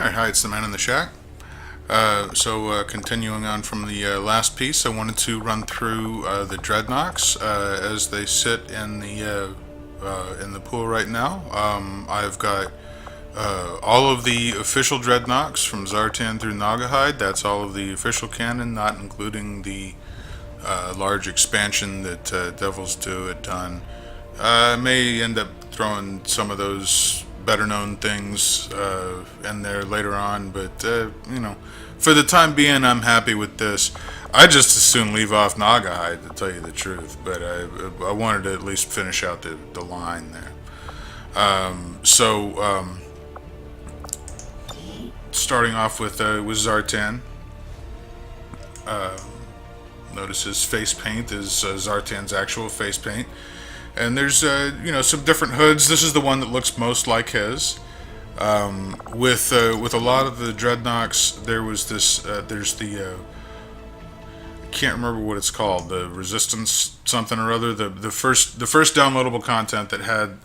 Alright, hi, it's the man in the shack. Continuing on from the last piece, I wanted to run through the Dreadnoks as they sit in the pool right now. I've got all of the official Dreadnoks from Zartan through Nagahide. That's all of the official canon, not including the large expansion that Devils Do had done. I may end up throwing some of those better known things in there later on, but for the time being, I'm happy with this. I just as soon leave off Nagahide, to tell you the truth, but I wanted to at least finish out the line there. Starting off with Zartan. Notice his face paint is Zartan's actual face paint. And there's some different hoods. This is the one that looks most like his. With a lot of the Dreadnoks, there was this. There's the I can't remember what it's called. The Resistance something or other. The first downloadable content that had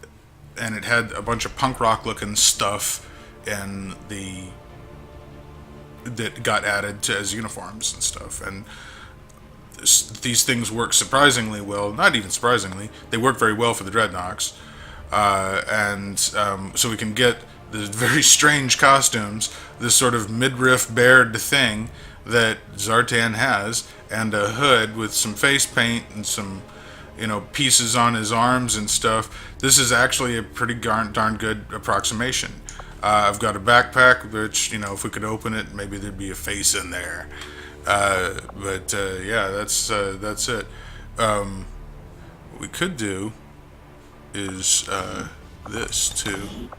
a bunch of punk rock looking stuff and that got added to as uniforms and stuff. And these things work surprisingly well. Not even surprisingly, they work very well for the Dreadnoks, so we can get the very strange costumes, this sort of midriff bared thing that Zartan has, and a hood with some face paint and some pieces on his arms and stuff. This is actually a pretty darn good approximation. I've got a backpack, which if we could open it, maybe there'd be a face in there. Yeah, that's it. What we could do is this too,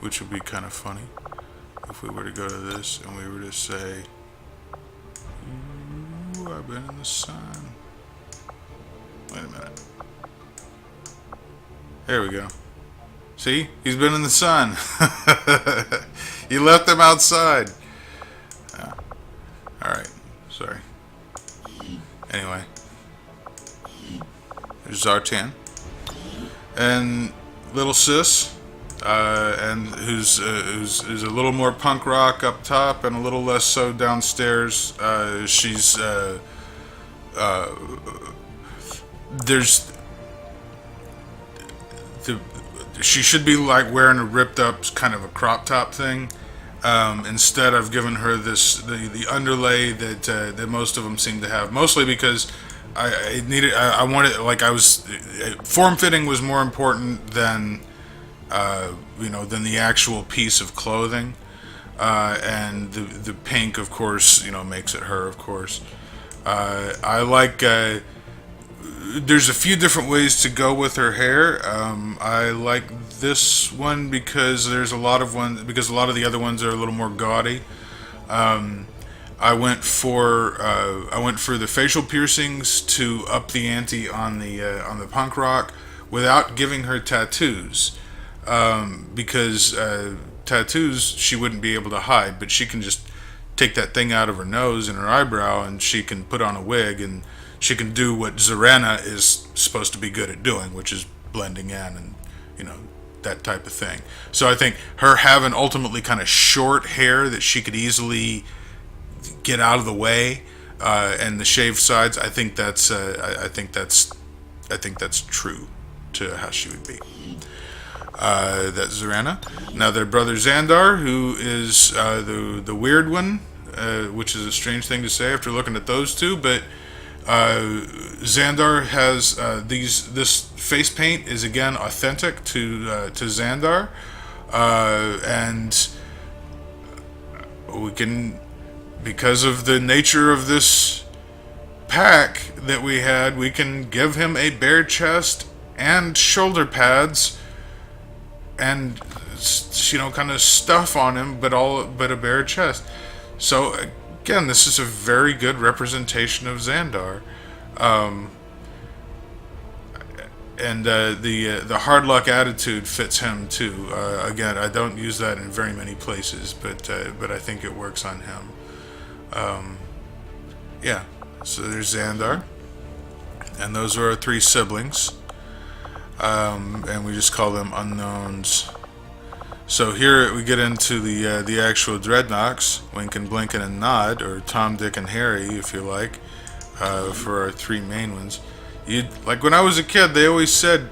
which would be kind of funny if we were to go to this and we were to say, "Ooh, I've been in the sun." Wait a minute. There we go. See, he's been in the sun. You left him outside. All right. Sorry. Anyway, there's Zartan and little sis, and who's a little more punk rock up top and a little less so downstairs. She should be like wearing a ripped up kind of a crop top thing. Instead, I've given her the underlay that most of them seem to have. Mostly because I wanted, form fitting was more important than than the actual piece of clothing. And the pink, of course, makes it her. Of course, I like. There's a few different ways to go with her hair. I like this one because a lot of the other ones are a little more gaudy. I went for the facial piercings to up the ante on the punk rock without giving her tattoos, because tattoos she wouldn't be able to hide, but she can just take that thing out of her nose and her eyebrow, and she can put on a wig, and she can do what Zarana is supposed to be good at doing, which is blending in and that type of thing. So I think her having ultimately kind of short hair that she could easily get out of the way, and the shaved sides, I think that's true to how she would be. That's Zarana. Now their brother Xandar, who is the weird one, which is a strange thing to say after looking at those two, but Xandar has this face paint is again authentic to Xandar, and we can, because of the nature of this pack that we had, we can give him a bare chest and shoulder pads and kind of stuff on him, but a bare chest. So again, this is a very good representation of Xandar, and the hard luck attitude fits him too. Again, I don't use that in very many places, but I think it works on him. Yeah, so there's Xandar, and those are our three siblings, and we just call them unknowns. So here we get into the actual Dreadnoks, Wink and Blink and Nod, or Tom, Dick, and Harry, if you like, for our three main ones. Like when I was a kid, they always said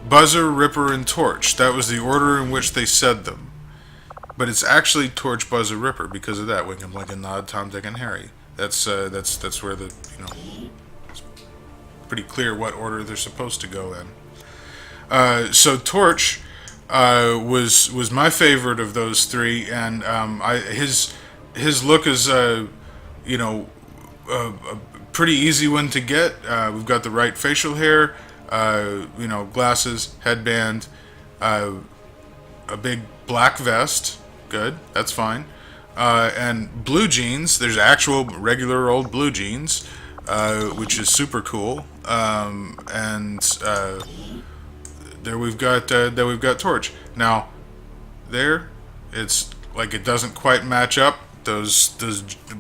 Buzzer, Ripper, and Torch. That was the order in which they said them. But it's actually Torch, Buzzer, Ripper because of that. Wink and Blink and Nod, Tom, Dick, and Harry. That's where the it's pretty clear what order they're supposed to go in. So Torch was my favorite of those three, and his look is a pretty easy one to get. We've got the right facial hair, glasses, headband, a big black vest. Good, that's fine. And blue jeans. There's actual regular old blue jeans, which is super cool. And there we've got Torch. Now, it's like it doesn't quite match up. Those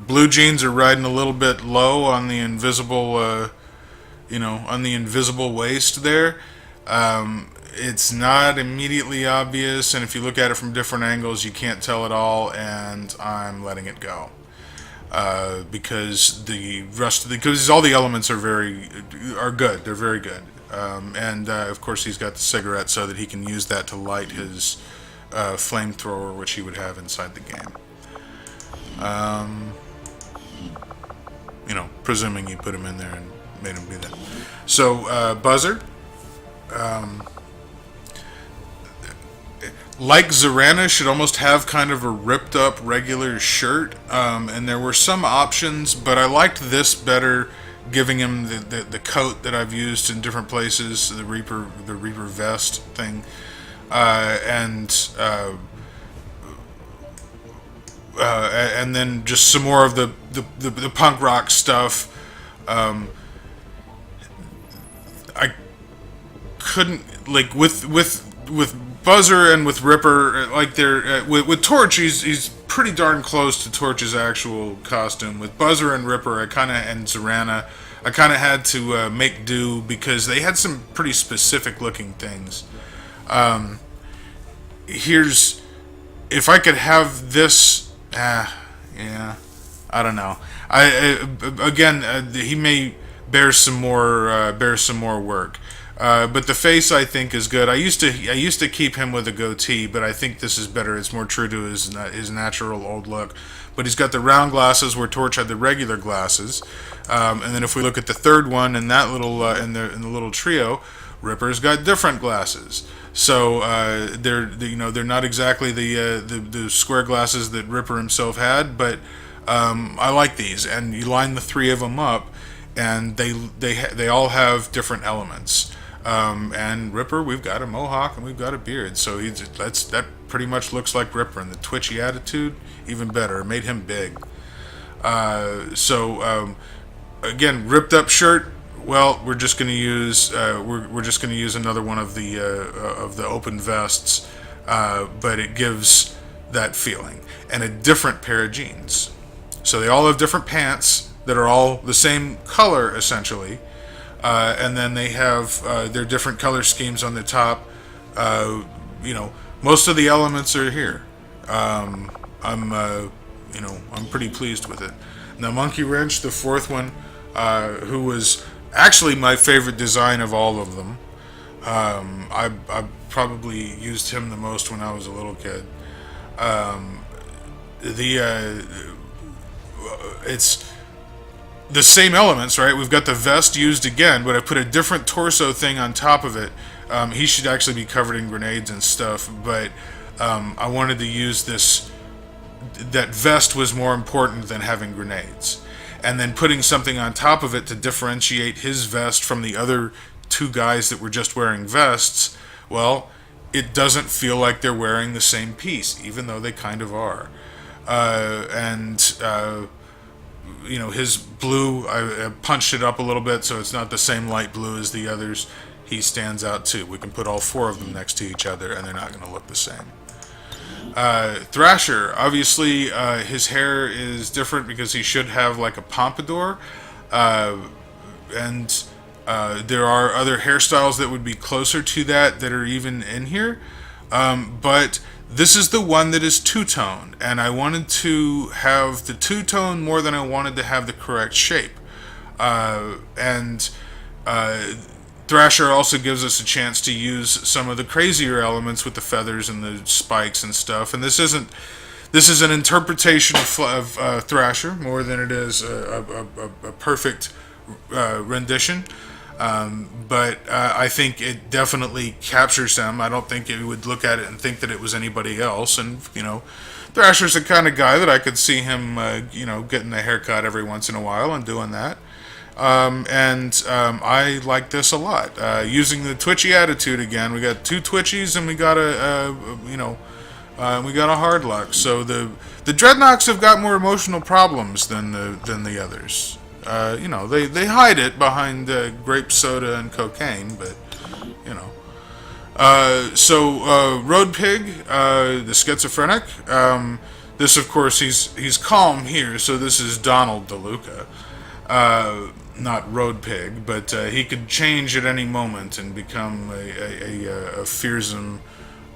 blue jeans are riding a little bit low on the invisible, on the invisible waist there. It's not immediately obvious, and if you look at it from different angles, you can't tell at all. And I'm letting it go because because all the elements are good. They're very good. And of course, he's got the cigarette so that he can use that to light his flamethrower, which he would have inside the game. Presuming you put him in there and made him do that. So, Buzzer, like Zorana, should almost have kind of a ripped up regular shirt. And there were some options, but I liked this better, giving him the coat that I've used in different places, the Reaper vest thing, and then just some more of the punk rock stuff. I couldn't, like, with Buzzer and with Ripper, like they're with Torch, he's pretty darn close to Torch's actual costume. With Buzzer and Ripper, and Zorana, I kind of had to make do because they had some pretty specific looking things. If I could have this, yeah, I don't know. He may bear some more work. But the face, I think, is good. I used to keep him with a goatee, but I think this is better. It's more true to his natural old look. But he's got the round glasses where Torch had the regular glasses. And then if we look at the third one in that little in the little trio, Ripper's got different glasses. So they're not exactly the square glasses that Ripper himself had, but I like these. And you line the three of them up, and they all have different elements. And Ripper, we've got a mohawk and we've got a beard, so that pretty much looks like Ripper. And the twitchy attitude, even better. It made him big. Again, ripped up shirt. Well, we're just going to use we're just going to use another one of the open vests, but it gives that feeling, and a different pair of jeans. So they all have different pants that are all the same color essentially. And then they have their different color schemes on the top. Most of the elements are here. I'm pretty pleased with it. Now, Monkey Wrench, the fourth one, who was actually my favorite design of all of them. I probably used him the most when I was a little kid. It's the same elements, right? We've got the vest used again, but I put a different torso thing on top of it. He should actually be covered in grenades and stuff, but I wanted to use this. That vest was more important than having grenades. And then putting something on top of it to differentiate his vest from the other two guys that were just wearing vests, well, it doesn't feel like they're wearing the same piece, even though they kind of are. His blue, I punched it up a little bit so it's not the same light blue as the others. He stands out too. We can put all four of them next to each other and they're not going to look the same. Thrasher, obviously his hair is different because he should have like a pompadour. And there are other hairstyles that would be closer to that are even in here. But This is the one that is two-tone, and I wanted to have the two-tone more than I wanted to have the correct shape. And Thrasher also gives us a chance to use some of the crazier elements with the feathers and the spikes and stuff. And this is an interpretation of Thrasher more than it is a perfect rendition. But I think it definitely captures him. I don't think it would look at it and think that it was anybody else. And, Thrasher's the kind of guy that I could see him, getting a haircut every once in a while and doing that. I like this a lot. Using the twitchy attitude again. We got 2 twitchies and we got a hard luck. So the Dreadnoks have got more emotional problems than the others. They hide it behind grape soda and cocaine, but Road Pig, the schizophrenic. This, of course, he's calm here. So this is Donald DeLuca, not Road Pig, but he could change at any moment and become a fearsome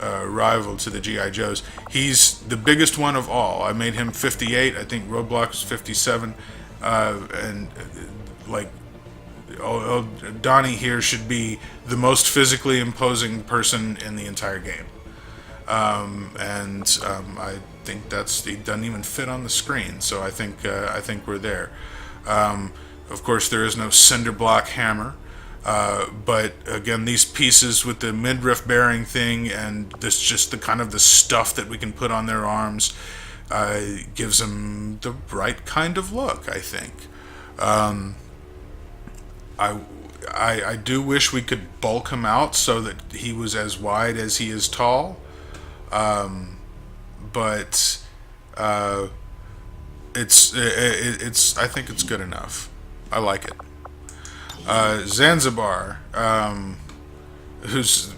rival to the G.I. Joes. He's the biggest one of all. I made him 58. I think Roadblock was 57. Donnie here should be the most physically imposing person in the entire game. I think he doesn't even fit on the screen. So I think we're there. Of course, there is no cinder block hammer. But again, these pieces with the midriff bearing thing and this just the kind of the stuff that we can put on their arms gives them the right kind of look, I think. I do wish we could bulk him out so that he was as wide as he is tall. But it's I think it's good enough. I like it. Zanzibar, who's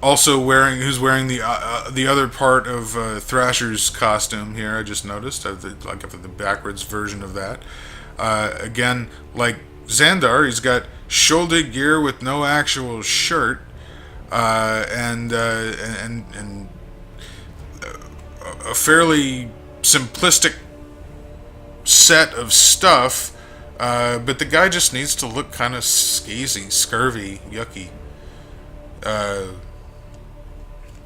wearing the other part of Thrasher's costume here. I just noticed, like the backwards version of that. Again, like Xandar, he's got shoulder gear with no actual shirt, and a fairly simplistic set of stuff. But the guy just needs to look kind of skeezy, scurvy, yucky.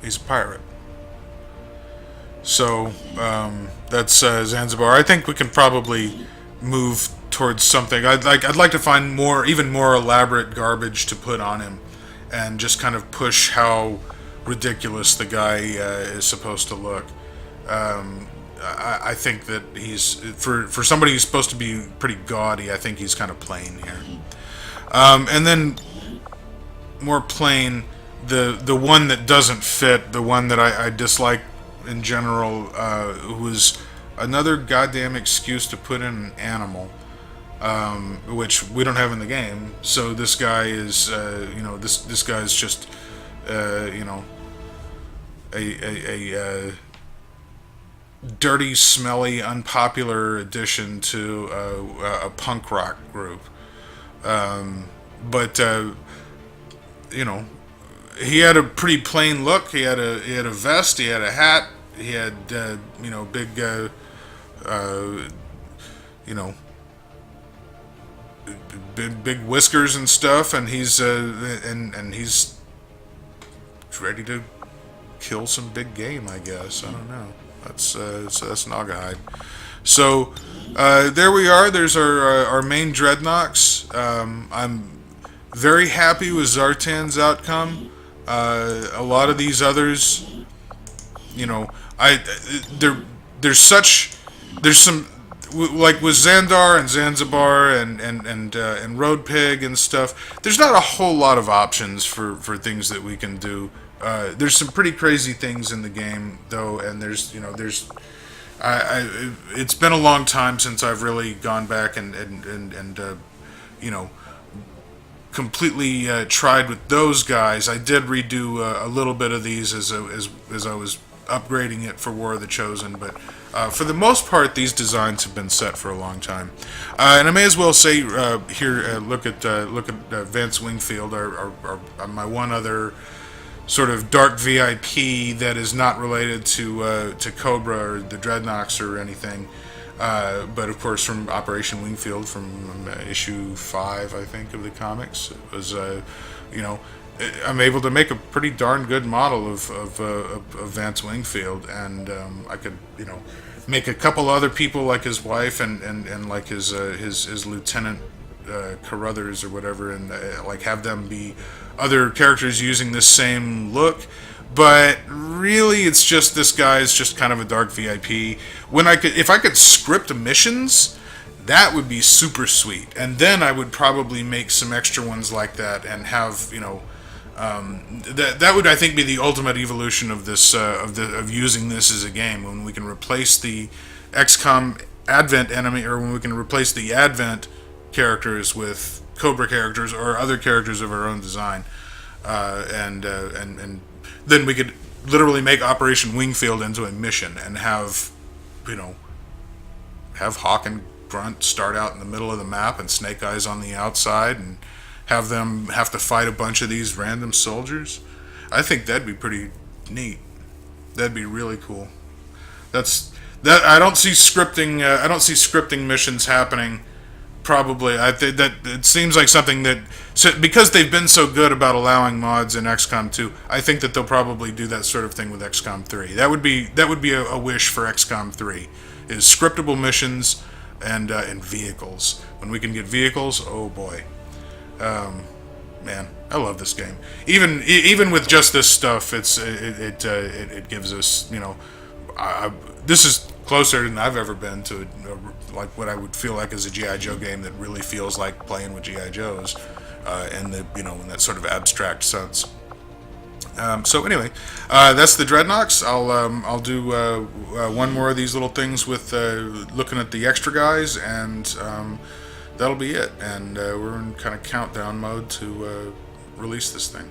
He's a pirate. So, that's Zanzibar. I think we can probably move towards something. I'd like to find even more elaborate garbage to put on him, and just kind of push how ridiculous the guy is supposed to look. I think that he's for somebody who's supposed to be pretty gaudy. I think he's kind of plain here. And then more plain, the one that doesn't fit, the one that I dislike in general, was another goddamn excuse to put in an animal, which we don't have in the game. So this guy is, this guy is just, a dirty, smelly, unpopular addition to a punk rock group. But he had a pretty plain look. He had a vest. He had a hat. He had big big whiskers and stuff. And he's and he's ready to kill some big game, I guess. I don't know. That's Naugahyde. So there we are. There's our main Dreadnoks. I'm very happy with Zartan's outcome. A lot of these others, there's some like with Xandar and Zanzibar and Road Pig and stuff. There's not a whole lot of options for things that we can do. There's some pretty crazy things in the game, though, and it's been a long time since I've really gone back and completely tried with those guys. I did redo a little bit of these as I was upgrading it for War of the Chosen, but for the most part, these designs have been set for a long time. And I may as well say here, look at Vance Wingfield, my one other sort of dark VIP that is not related to Cobra or the Dreadnoks or anything. But of course, from Operation Wingfield, from issue 5, I think, of the comics, it was, you know, I'm able to make a pretty darn good model of Vance Wingfield, and I could, you know, make a couple other people like his wife and like his lieutenant Carruthers or whatever, and like have them be other characters using this same look. But really, it's just this guy's just kind of a dark VIP. If I could script missions, that would be super sweet. And then I would probably make some extra ones like that and have, you know, that would, I think, be the ultimate evolution of this of using this as a game, when we can replace the XCOM Advent enemy, or when we can replace the Advent characters with Cobra characters or other characters of our own design, and then we could literally make Operation Wingfield into a mission and have, you know, have Hawk and Grunt start out in the middle of the map and Snake Eyes on the outside, and have them have to fight a bunch of these random soldiers. I think that'd be pretty neat. That'd be really cool. That's that. I don't see scripting. I don't see scripting missions happening. Probably, I think that it seems like something that, because they've been so good about allowing mods in XCOM 2, I think that they'll probably do that sort of thing with XCOM 3. That would be a wish for XCOM 3, is scriptable missions and vehicles. When we can get vehicles, oh boy, man, I love this game. Even with just this stuff, it gives us, you know, this is closer than I've ever been to like what I would feel like is a G.I. Joe game that really feels like playing with G.I. Joes, and the, you know, in that sort of abstract sense. So anyway, that's the Dreadnoks. I'll do one more of these little things with looking at the extra guys, and that'll be it. And we're in kind of countdown mode to release this thing.